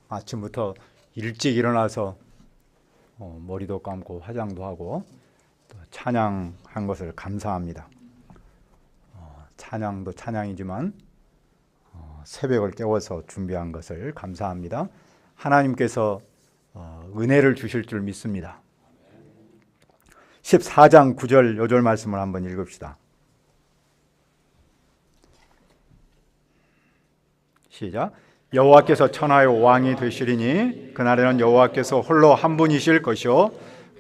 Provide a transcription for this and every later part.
아침부터 일찍 일어나서 머리도 감고 화장도 하고 또 찬양한 것을 감사합니다. 찬양도 찬양이지만 새벽을 깨워서 준비한 것을 감사합니다. 하나님께서 은혜를 주실 줄 믿습니다. 14장 9절 요절 말씀을 한번 읽읍시다. 시작. 여호와께서 천하의 왕이 되시리니 그날에는 여호와께서 홀로 한 분이실 것이요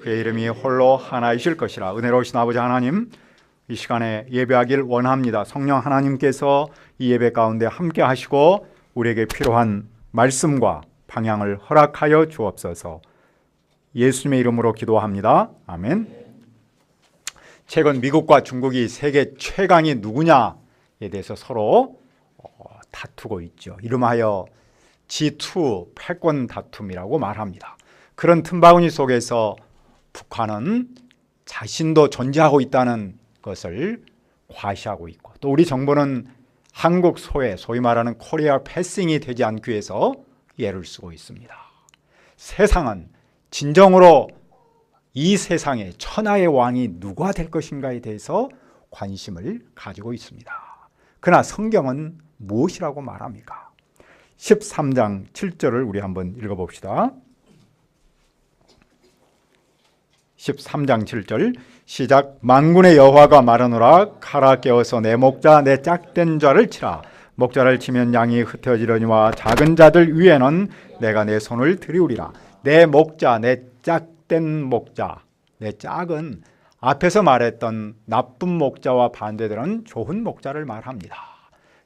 그의 이름이 홀로 하나이실 것이라. 은혜로우신 아버지 하나님, 이 시간에 예배하길 원합니다. 성령 하나님께서 이 예배 가운데 함께 하시고 우리에게 필요한 말씀과 방향을 허락하여 주옵소서. 예수님의 이름으로 기도합니다. 아멘. 최근 미국과 중국이 세계 최강이 누구냐에 대해서 서로 다투고 있죠. 이름하여 G2 패권 다툼이라고 말합니다. 그런 틈바구니 속에서 북한은 자신도 존재하고 있다는 것을 과시하고 있고, 또 우리 정부는 한국 소위 말하는 코리아 패싱이 되지 않기 위해서 예를 쓰고 있습니다. 세상은 진정으로 이 세상의 천하의 왕이 누가 될 것인가에 대해서 관심을 가지고 있습니다. 그러나 성경은 무엇이라고 말합니까? 13장 7절을 우리 한번 읽어봅시다. 13장 7절 시작. 만군의 여호와가 말하노라. 칼아 깨어서 내 목자 내 짝된 자를 치라. 목자를 치면 양이 흩어지려니와 작은 자들 위에는 내가 내 손을 들이우리라. 내 목자, 내 짝된 목자, 내 짝은 앞에서 말했던 나쁜 목자와 반대되는 좋은 목자를 말합니다.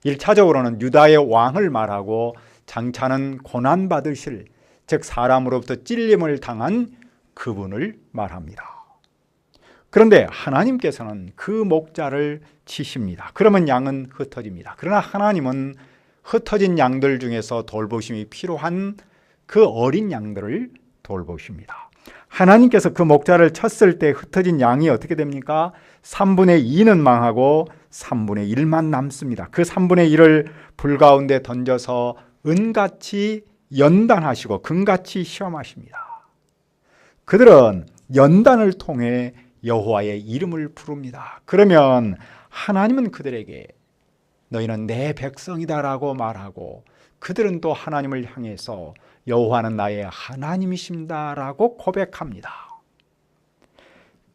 1차적으로는 유다의 왕을 말하고 장차는 고난받으실, 즉 사람으로부터 찔림을 당한 그분을 말합니다. 그런데 하나님께서는 그 목자를 치십니다. 그러면 양은 흩어집니다. 그러나 하나님은 흩어진 양들 중에서 돌보심이 필요한 그 어린 양들을 돌보십니다. 하나님께서 그 목자를 쳤을 때 흩어진 양이 어떻게 됩니까? 3분의 2는 망하고 3분의 1만 남습니다. 그 3분의 1을 불 가운데 던져서 은같이 연단하시고 금같이 시험하십니다. 그들은 연단을 통해 여호와의 이름을 부릅니다. 그러면 하나님은 그들에게 너희는 내 백성이다라고 말하고, 그들은 또 하나님을 향해서 여호와는 나의 하나님이십니다라고 고백합니다.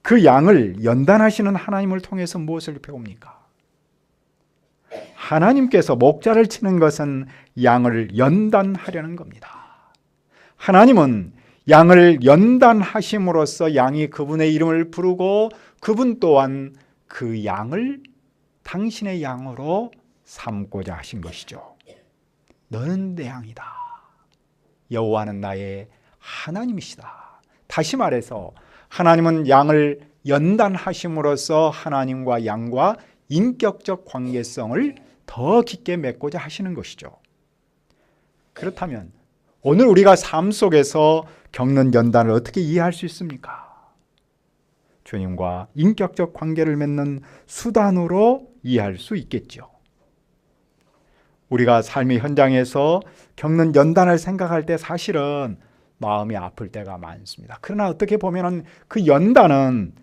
그 양을 연단하시는 하나님을 통해서 무엇을 배웁니까? 하나님께서 목자를 치는 것은 양을 연단하려는 겁니다. 하나님은 양을 연단하심으로써 양이 그분의 이름을 부르고 그분 또한 그 양을 당신의 양으로 삼고자 하신 것이죠. 너는 내 양이다. 여호와는 나의 하나님이시다. 다시 말해서 하나님은 양을 연단하심으로써 하나님과 양과 인격적 관계성을 더 깊게 맺고자 하시는 것이죠. 그렇다면 오늘 우리가 삶 속에서 겪는 연단을 어떻게 이해할 수 있습니까? 주님과 인격적 관계를 맺는 수단으로 이해할 수 있겠죠. 우리가 삶의 현장에서 겪는 연단을 생각할 때 사실은 마음이 아플 때가 많습니다. 그러나 어떻게 보면 그 연단은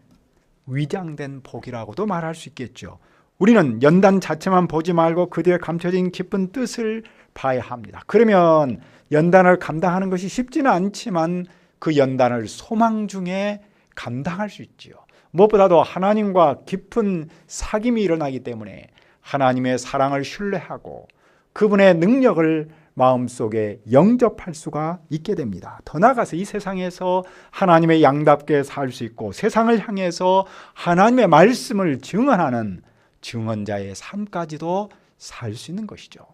위장된 복이라고도 말할 수 있겠죠. 우리는 연단 자체만 보지 말고 그 뒤에 감춰진 깊은 뜻을 봐야 합니다. 그러면 연단을 감당하는 것이 쉽지는 않지만 그 연단을 소망 중에 감당할 수 있지요. 무엇보다도 하나님과 깊은 사귐이 일어나기 때문에 하나님의 사랑을 신뢰하고 그분의 능력을 마음속에 영접할 수가 있게 됩니다. 더 나아가서 이 세상에서 하나님의 양답게 살 수 있고 세상을 향해서 하나님의 말씀을 증언하는 증언자의 삶까지도 살 수 있는 것이죠.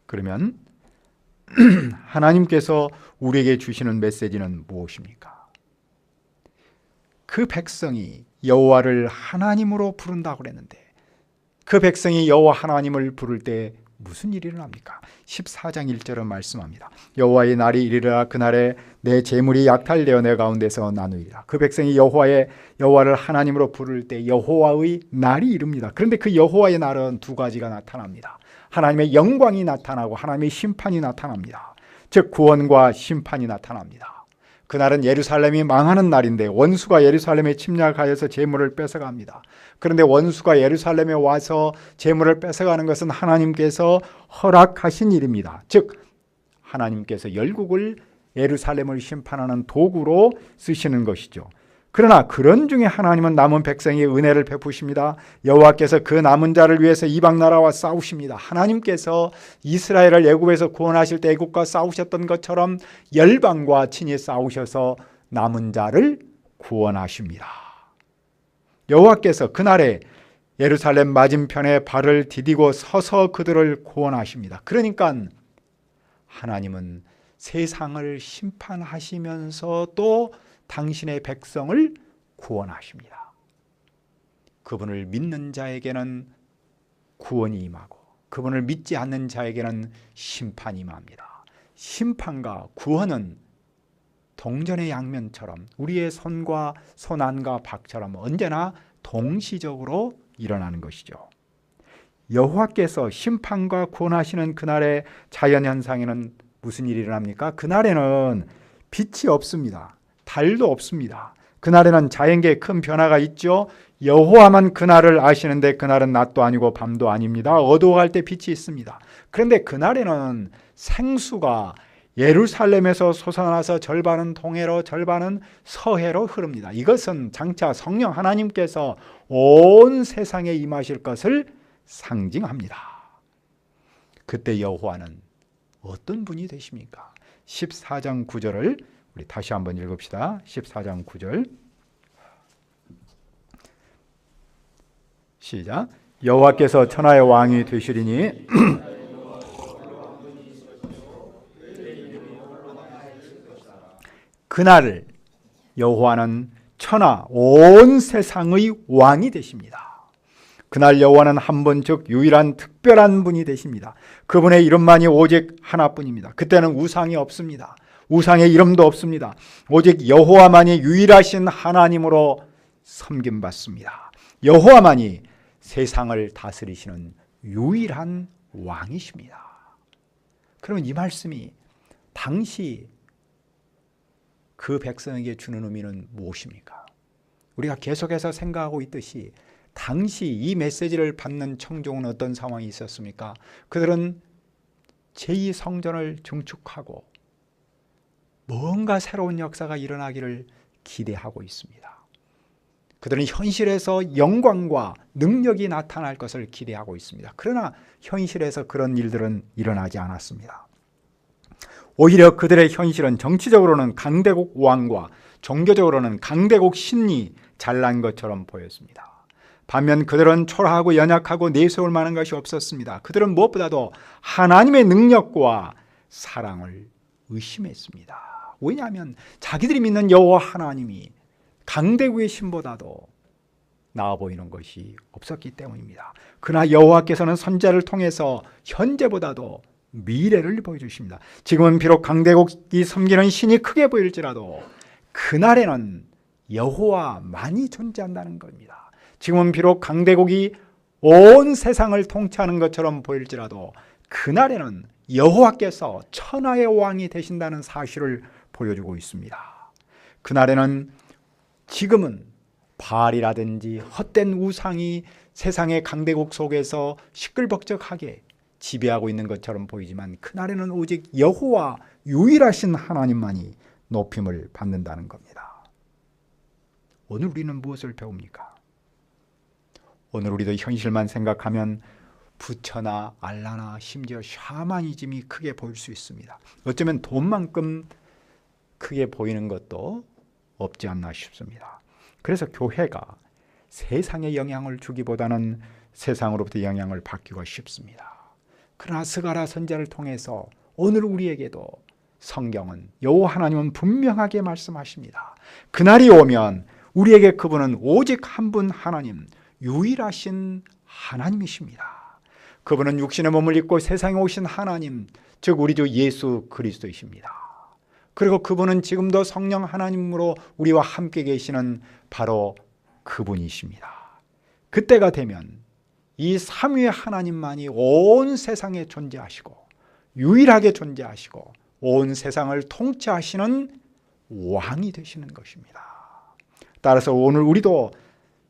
그러면 하나님께서 우리에게 주시는 메시지는 무엇입니까? 그 백성이 여호와를 하나님으로 부른다고 그랬는데 그 백성이 여호와 하나님을 부를 때 무슨 일이 일어납니까? 14장 1절은 말씀합니다. 여호와의 날이 이르리라. 그날에 내 재물이 약탈되어 내 가운데서 나누리라. 그 백성이 여호와를 하나님으로 부를 때 여호와의 날이 이릅니다. 그런데 그 여호와의 날은 두 가지가 나타납니다. 하나님의 영광이 나타나고 하나님의 심판이 나타납니다. 즉 구원과 심판이 나타납니다. 그날은 예루살렘이 망하는 날인데 원수가 예루살렘에 침략하여서 재물을 뺏어갑니다. 그런데 원수가 예루살렘에 와서 재물을 뺏어가는 것은 하나님께서 허락하신 일입니다. 즉 하나님께서 열국을 예루살렘을 심판하는 도구로 쓰시는 것이죠. 그러나 그런 중에 하나님은 남은 백성에게 은혜를 베푸십니다. 여호와께서 그 남은 자를 위해서 이방 나라와 싸우십니다. 하나님께서 이스라엘을 애굽에서 구원하실 때 애굽과 싸우셨던 것처럼 열방과 친히 싸우셔서 남은 자를 구원하십니다. 여호와께서 그날에 예루살렘 맞은편에 발을 디디고 서서 그들을 구원하십니다. 그러니까 하나님은 세상을 심판하시면서 또 당신의 백성을 구원하십니다. 그분을 믿는 자에게는 구원이 임하고 그분을 믿지 않는 자에게는 심판이 임합니다. 심판과 구원은 동전의 양면처럼 우리의 손과 손안과 박처럼 언제나 동시적으로 일어나는 것이죠. 여호와께서 심판과 구원하시는 그날의 자연현상에는 무슨 일이 일어납니까? 그날에는 빛이 없습니다. 달도 없습니다. 그날에는 자연계에 큰 변화가 있죠. 여호와만 그날을 아시는데 그날은 낮도 아니고 밤도 아닙니다. 어두워갈 때 빛이 있습니다. 그런데 그날에는 생수가 예루살렘에서 솟아나서 절반은 동해로 절반은 서해로 흐릅니다. 이것은 장차 성령 하나님께서 온 세상에 임하실 것을 상징합니다. 그때 여호와는 어떤 분이 되십니까? 14장 9절을 우리 다시 한번 읽읍시다. 14장 9절 시작. 여호와께서 천하의 왕이 되시리니 그날 여호와는 천하 온 세상의 왕이 되십니다. 그날 여호와는 한 분 즉 유일한 특별한 분이 되십니다. 그분의 이름만이 오직 하나뿐입니다. 그때는 우상이 없습니다. 우상의 이름도 없습니다. 오직 여호와만이 유일하신 하나님으로 섬김받습니다. 여호와만이 세상을 다스리시는 유일한 왕이십니다. 그러면 이 말씀이 당시 그 백성에게 주는 의미는 무엇입니까? 우리가 계속해서 생각하고 있듯이 당시 이 메시지를 받는 청중은 어떤 상황이 있었습니까? 그들은 제2성전을 증축하고 뭔가 새로운 역사가 일어나기를 기대하고 있습니다. 그들은 현실에서 영광과 능력이 나타날 것을 기대하고 있습니다. 그러나 현실에서 그런 일들은 일어나지 않았습니다. 오히려 그들의 현실은 정치적으로는 강대국 왕과 종교적으로는 강대국 신이 잘난 것처럼 보였습니다. 반면 그들은 초라하고 연약하고 내세울 만한 것이 없었습니다. 그들은 무엇보다도 하나님의 능력과 사랑을 의심했습니다. 왜냐하면 자기들이 믿는 여호와 하나님이 강대국의 신보다도 나아 보이는 것이 없었기 때문입니다. 그러나 여호와께서는 선지자를 통해서 현재보다도 미래를 보여주십니다. 지금은 비록 강대국이 섬기는 신이 크게 보일지라도 그날에는 여호와만이 존재한다는 겁니다. 지금은 비록 강대국이 온 세상을 통치하는 것처럼 보일지라도 그날에는 여호와께서 천하의 왕이 되신다는 사실을 보여주고 있습니다. 그날에는 지금은 바알이라든지 헛된 우상이 세상의 강대국 속에서 시끌벅적하게 지배하고 있는 것처럼 보이지만 그날에는 오직 여호와 유일하신 하나님만이 높임을 받는다는 겁니다. 오늘 우리는 무엇을 배웁니까? 오늘 우리도 현실만 생각하면 부처나 알라나 심지어 샤머니즘이 크게 보일 수 있습니다. 어쩌면 돈만큼 크게 보이는 것도 없지 않나 싶습니다. 그래서 교회가 세상에 영향을 주기보다는 세상으로부터 영향을 받기가 쉽습니다. 그러나 스가랴 선지자를 통해서 오늘 우리에게도 성경은 여호와 하나님은 분명하게 말씀하십니다. 그날이 오면 우리에게 그분은 오직 한 분 하나님, 유일하신 하나님이십니다. 그분은 육신의 몸을 입고 세상에 오신 하나님, 즉 우리 주 예수 그리스도이십니다. 그리고 그분은 지금도 성령 하나님으로 우리와 함께 계시는 바로 그분이십니다. 그때가 되면 이 삼위의 하나님만이 온 세상에 존재하시고 유일하게 존재하시고 온 세상을 통치하시는 왕이 되시는 것입니다. 따라서 오늘 우리도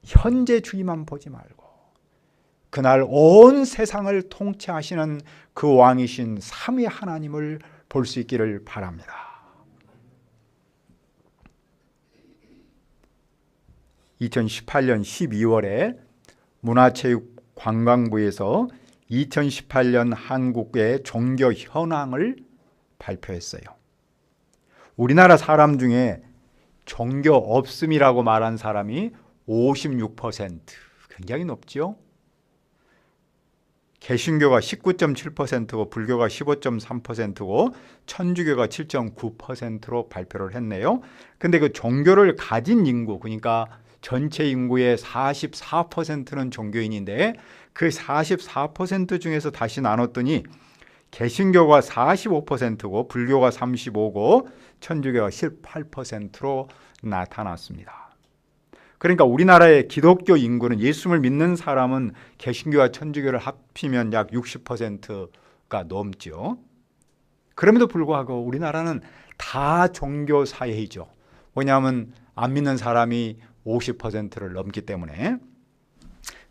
현재주의만 보지 말고 그날 온 세상을 통치하시는 그 왕이신 삼위 하나님을 볼 수 있기를 바랍니다. 2018년 12월에 문화체육관광부에서 2018년 한국의 종교 현황을 발표했어요. 우리나라 사람 중에 종교 없음이라고 말한 사람이 56%, 굉장히 높죠. 개신교가 19.7%고 불교가 15.3%고 천주교가 7.9%로 발표를 했네요. 근데 그 종교를 가진 인구, 그러니까 전체 인구의 44%는 종교인인데 그 44% 중에서 다시 나눴더니 개신교가 45%고 불교가 35%고 천주교가 18%로 나타났습니다. 그러니까 우리나라의 기독교 인구는 예수를 믿는 사람은 개신교와 천주교를 합치면 약 60%가 넘죠. 그럼에도 불구하고 우리나라는 다 종교 사회이죠. 왜냐하면 안 믿는 사람이 50%를 넘기 때문에.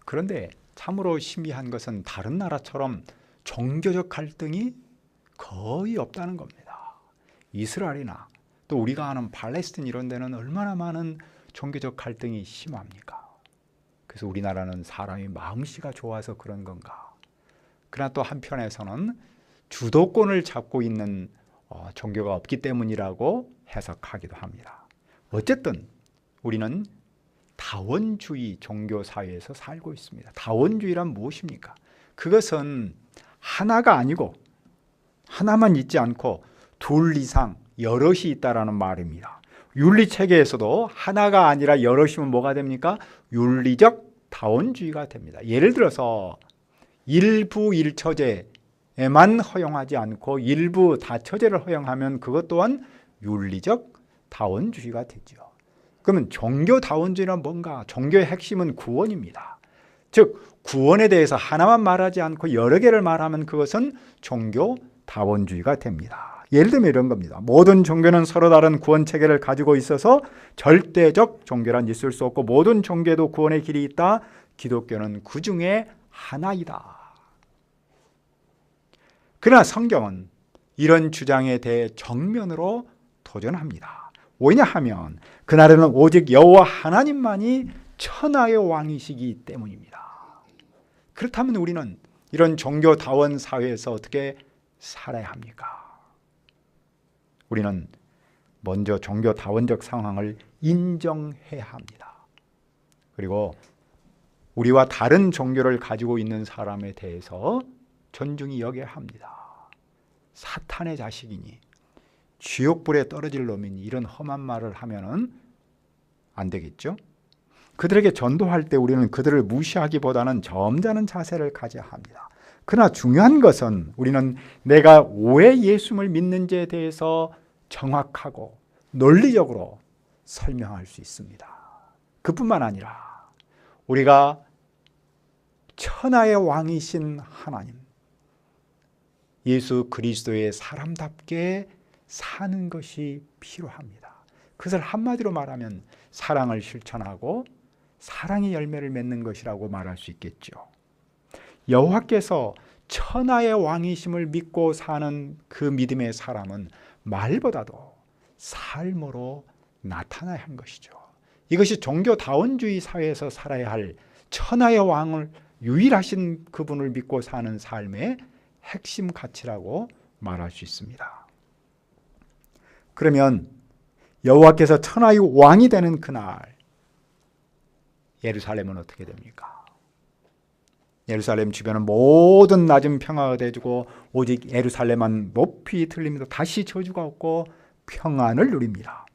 그런데 참으로 신비한 것은 다른 나라처럼 종교적 갈등이 거의 없다는 겁니다. 이스라엘이나 또 우리가 아는 팔레스틴 이런 데는 얼마나 많은 종교적 갈등이 심합니까? 그래서 우리나라는 사람이 마음씨가 좋아서 그런 건가? 그러나 또 한편에서는 주도권을 잡고 있는 종교가 없기 때문이라고 해석하기도 합니다. 어쨌든 우리는 다원주의 종교 사회에서 살고 있습니다. 다원주의란 무엇입니까? 그것은 하나가 아니고 하나만 있지 않고 둘 이상 여럿이 있다라는 말입니다. 윤리체계에서도 하나가 아니라 여럿이면 뭐가 됩니까? 윤리적 다원주의가 됩니다. 예를 들어서 일부 일처제에만 허용하지 않고 일부 다처제를 허용하면 그것 또한 윤리적 다원주의가 되죠. 그러면 종교다원주의란 뭔가? 종교의 핵심은 구원입니다. 즉 구원에 대해서 하나만 말하지 않고 여러 개를 말하면 그것은 종교다원주의가 됩니다. 예를 들면 이런 겁니다. 모든 종교는 서로 다른 구원 체계를 가지고 있어서 절대적 종교란 있을 수 없고 모든 종교에도 구원의 길이 있다. 기독교는 그 중에 하나이다. 그러나 성경은 이런 주장에 대해 정면으로 도전합니다. 왜냐하면 그날에는 오직 여호와 하나님만이 천하의 왕이시기 때문입니다. 그렇다면 우리는 이런 종교다원 사회에서 어떻게 살아야 합니까? 우리는 먼저 종교다원적 상황을 인정해야 합니다. 그리고 우리와 다른 종교를 가지고 있는 사람에 대해서 존중히 여겨야 합니다. 사탄의 자식이니 지옥불에 떨어질 놈이니 이런 험한 말을 하면은 안 되겠죠? 그들에게 전도할 때 우리는 그들을 무시하기보다는 점잖은 자세를 가져야 합니다. 그러나 중요한 것은 우리는 내가 왜 예수를 믿는지에 대해서 정확하고 논리적으로 설명할 수 있습니다. 그뿐만 아니라 우리가 천하의 왕이신 하나님, 예수 그리스도의 사람답게 사는 것이 필요합니다. 그것을 한마디로 말하면 사랑을 실천하고 사랑의 열매를 맺는 것이라고 말할 수 있겠죠. 여호와께서 천하의 왕이심을 믿고 사는 그 믿음의 사람은 말보다도 삶으로 나타나야 하는 것이죠. 이것이 종교다원주의 사회에서 살아야 할 천하의 왕을 유일하신 그분을 믿고 사는 삶의 핵심 가치라고 말할 수 있습니다. 그러면 여호와께서 천하의 왕이 되는 그날 예루살렘은 어떻게 됩니까? 예루살렘 주변은 모든 낮은 평화가 되어주고 오직 예루살렘만 높이 들립니다. 다시 저주가 없고 평안을 누립니다.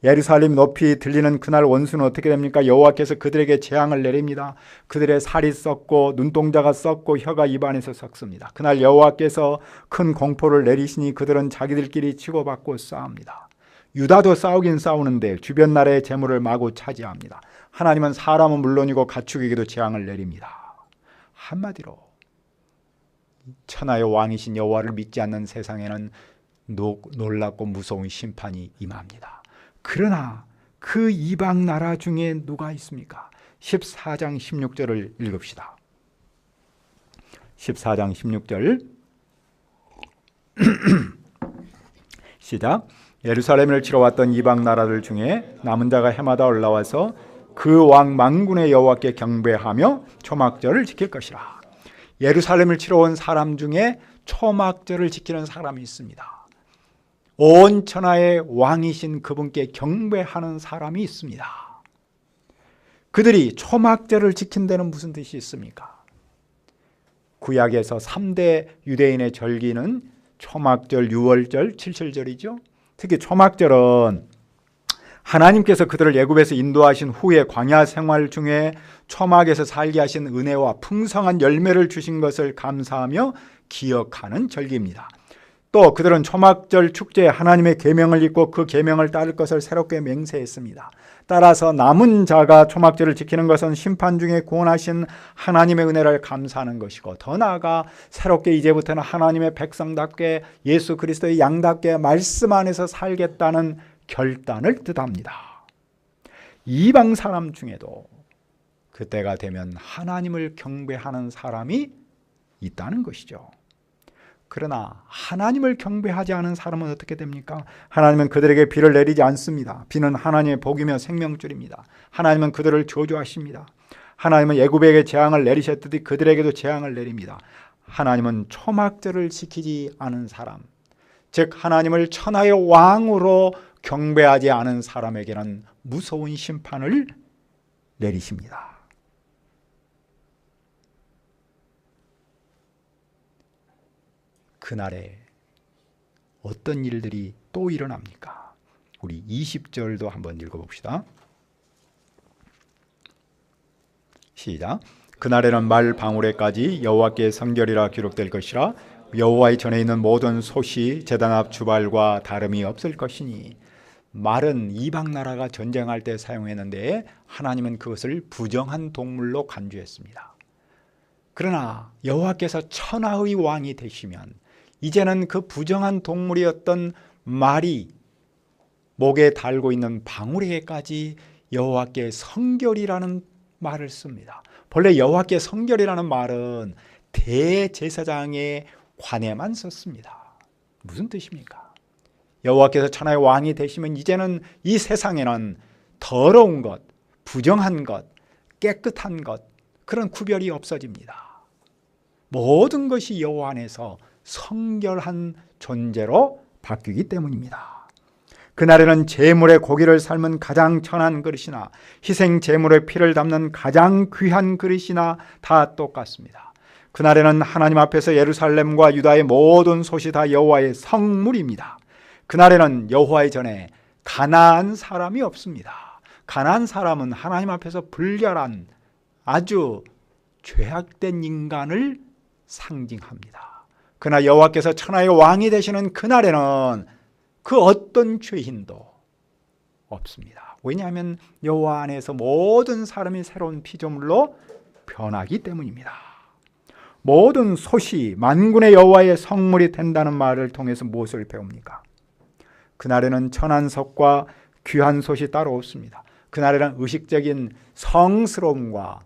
예루살렘 높이 들리는 그날 원수는 어떻게 됩니까? 여호와께서 그들에게 재앙을 내립니다. 그들의 살이 썩고 눈동자가 썩고 혀가 입안에서 썩습니다. 그날 여호와께서 큰 공포를 내리시니 그들은 자기들끼리 치고받고 싸웁니다. 유다도 싸우긴 싸우는데 주변 나라의 재물을 마구 차지합니다. 하나님은 사람은 물론이고 가축에게도 재앙을 내립니다. 한마디로 천하의 왕이신 여호와를 믿지 않는 세상에는 놀랍고 무서운 심판이 임합니다. 그러나 그 이방 나라 중에 누가 있습니까? 14장 16절을 읽읍시다. 14장 16절 시작. 예루살렘을 치러 왔던 이방 나라들 중에 남은 자가 해마다 올라와서 그 왕 만군의 여호와께 경배하며 초막절을 지킬 것이라. 예루살렘을 치러 온 사람 중에 초막절을 지키는 사람이 있습니다. 온 천하의 왕이신 그분께 경배하는 사람이 있습니다. 그들이 초막절을 지킨다는 무슨 뜻이 있습니까? 구약에서 3대 유대인의 절기는 초막절, 유월절, 칠칠절이죠. 특히 초막절은 하나님께서 그들을 애굽에서 인도하신 후에 광야 생활 중에 초막에서 살게 하신 은혜와 풍성한 열매를 주신 것을 감사하며 기억하는 절기입니다. 또 그들은 초막절 축제에 하나님의 계명을 잊고 그 계명을 따를 것을 새롭게 맹세했습니다. 따라서 남은 자가 초막절을 지키는 것은 심판 중에 구원하신 하나님의 은혜를 감사하는 것이고, 더 나아가 새롭게 이제부터는 하나님의 백성답게 예수 그리스도의 양답게 말씀 안에서 살겠다는 결단을 뜻합니다. 이방 사람 중에도 그때가 되면 하나님을 경배하는 사람이 있다는 것이죠. 그러나 하나님을 경배하지 않은 사람은 어떻게 됩니까? 하나님은 그들에게 비를 내리지 않습니다. 비는 하나님의 복이며 생명줄입니다. 하나님은 그들을 저주하십니다. 하나님은 애굽에게 재앙을 내리셨듯이 그들에게도 재앙을 내립니다. 하나님은 초막절을 지키지 않은 사람, 즉 하나님을 천하의 왕으로 경배하지 않은 사람에게는 무서운 심판을 내리십니다. 그날에 어떤 일들이 또 일어납니까? 우리 20절도 한번 읽어봅시다. 시작. 그날에는 말 방울에까지 여호와께 성결이라 기록될 것이라. 여호와의 전에 있는 모든 솥이 제단 앞 주발과 다름이 없을 것이니. 말은 이방 나라가 전쟁할 때 사용했는데 하나님은 그것을 부정한 동물로 간주했습니다. 그러나 여호와께서 천하의 왕이 되시면 이제는 그 부정한 동물이었던 말이 목에 달고 있는 방울에게까지 여호와께 성결이라는 말을 씁니다. 본래 여호와께 성결이라는 말은 대제사장의 관에만 썼습니다. 무슨 뜻입니까? 여호와께서 천하의 왕이 되시면 이제는 이 세상에는 더러운 것, 부정한 것, 깨끗한 것, 그런 구별이 없어집니다. 모든 것이 여호와 안에서 성결한 존재로 바뀌기 때문입니다. 그날에는 제물의 고기를 삶은 가장 천한 그릇이나 희생 제물의 피를 담는 가장 귀한 그릇이나 다 똑같습니다. 그날에는 하나님 앞에서 예루살렘과 유다의 모든 솥이 다 여호와의 성물입니다. 그날에는 여호와의 전에 가난한 사람이 없습니다. 가난한 사람은 하나님 앞에서 불결한 아주 죄악된 인간을 상징합니다. 그러나 여호와께서 천하의 왕이 되시는 그날에는 그 어떤 죄인도 없습니다. 왜냐하면 여호와 안에서 모든 사람이 새로운 피조물로 변하기 때문입니다. 모든 솥이 만군의 여호와의 성물이 된다는 말을 통해서 무엇을 배웁니까? 그날에는 천한 솥과 귀한 솥이 따로 없습니다. 그날에는 의식적인 성스러움과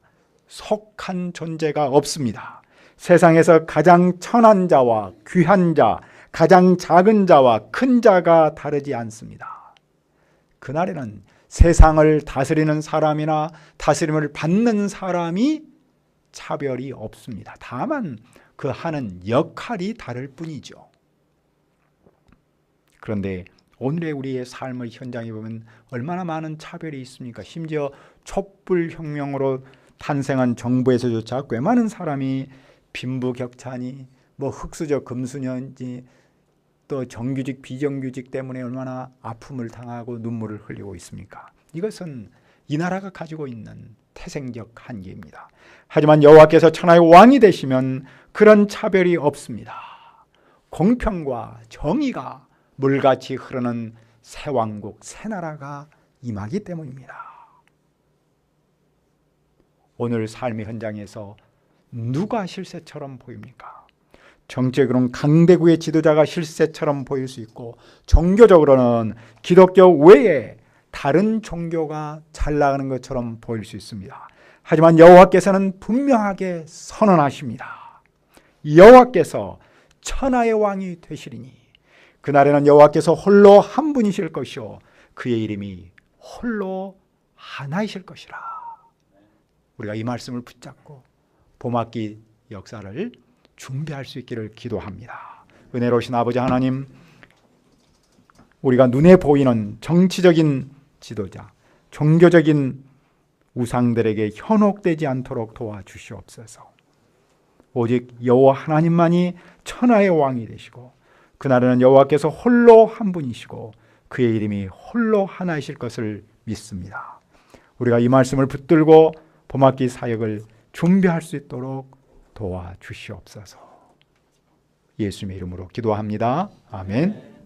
속한 존재가 없습니다. 세상에서 가장 천한 자와 귀한 자, 가장 작은 자와 큰 자가 다르지 않습니다. 그날에는 세상을 다스리는 사람이나 다스림을 받는 사람이 차별이 없습니다. 다만 그 하는 역할이 다를 뿐이죠. 그런데 오늘의 우리의 삶의 현장에 보면 얼마나 많은 차별이 있습니까? 심지어 촛불혁명으로 탄생한 정부에서조차 꽤 많은 사람이 빈부격차니 흑수저 금수저인지 또 정규직 비정규직 때문에 얼마나 아픔을 당하고 눈물을 흘리고 있습니까? 이것은 이 나라가 가지고 있는 태생적 한계입니다. 하지만 여호와께서 천하의 왕이 되시면 그런 차별이 없습니다. 공평과 정의가 물같이 흐르는 새 왕국, 새 나라가 임하기 때문입니다. 오늘 삶의 현장에서 누가 실세처럼 보입니까? 정치적으로는 강대국의 지도자가 실세처럼 보일 수 있고, 종교적으로는 기독교 외에 다른 종교가 잘 나가는 것처럼 보일 수 있습니다. 하지만 여호와께서는 분명하게 선언하십니다. 여호와께서 천하의 왕이 되시리니 그날에는 여호와께서 홀로 한 분이실 것이요 그의 이름이 홀로 하나이실 것이라. 우리가 이 말씀을 붙잡고 봄학기 역사를 준비할 수 있기를 기도합니다. 은혜로우신 아버지 하나님, 우리가 눈에 보이는 정치적인 지도자, 종교적인 우상들에게 현혹되지 않도록 도와주시옵소서. 오직 여호와 하나님만이 천하의 왕이 되시고 그날에는 여호와께서 홀로 한 분이시고 그의 이름이 홀로 하나이실 것을 믿습니다. 우리가 이 말씀을 붙들고 봄학기 사역을 준비할 수 있도록 도와주시옵소서. 예수님의 이름으로 기도합니다. 아멘.